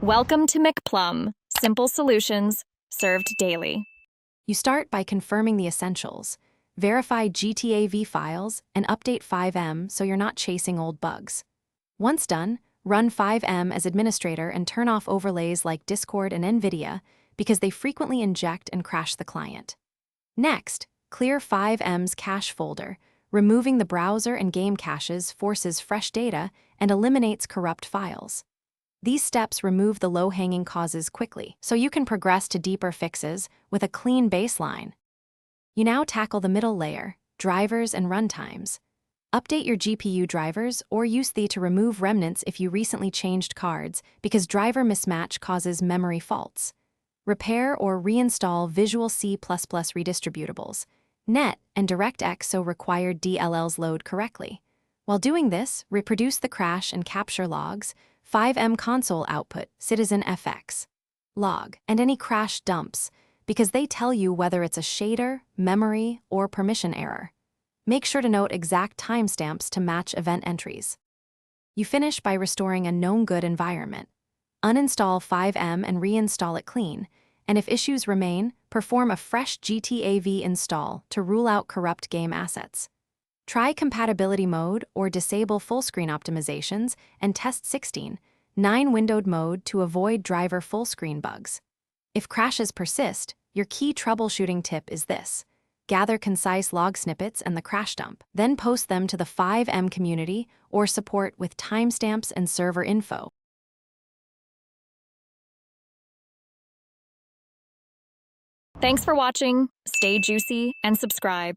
Welcome to McPlum, simple solutions served daily. You start by confirming the essentials, verify GTAV files, and update Fivem so you're not chasing old bugs. Once done, run Fivem as administrator and turn off overlays like Discord and NVIDIA because they frequently inject and crash the client. Next, clear Fivem's cache folder. Removing the browser and game caches forces fresh data and eliminates corrupt files. These steps remove the low-hanging causes quickly, so you can progress to deeper fixes with a clean baseline. You now tackle the middle layer, drivers and runtimes. Update your GPU drivers or use these to remove remnants if you recently changed cards because driver mismatch causes memory faults. Repair or reinstall Visual C++ redistributables. Net and DirectX so required DLLs load correctly. While doing this, reproduce the crash and capture logs, Fivem console output, Citizen FX, log, and any crash dumps, because they tell you whether it's a shader, memory, or permission error. Make sure to note exact timestamps to match event entries. You finish by restoring a known good environment. Uninstall Fivem and reinstall it clean, and if issues remain, perform a fresh GTAV install to rule out corrupt game assets. Try compatibility mode or disable full-screen optimizations and test 16:9 windowed mode to avoid driver full-screen bugs. If crashes persist, your key troubleshooting tip is this. Gather concise log snippets and the crash dump, then post them to the Fivem community or support with timestamps and server info. Thanks for watching, stay juicy, and subscribe.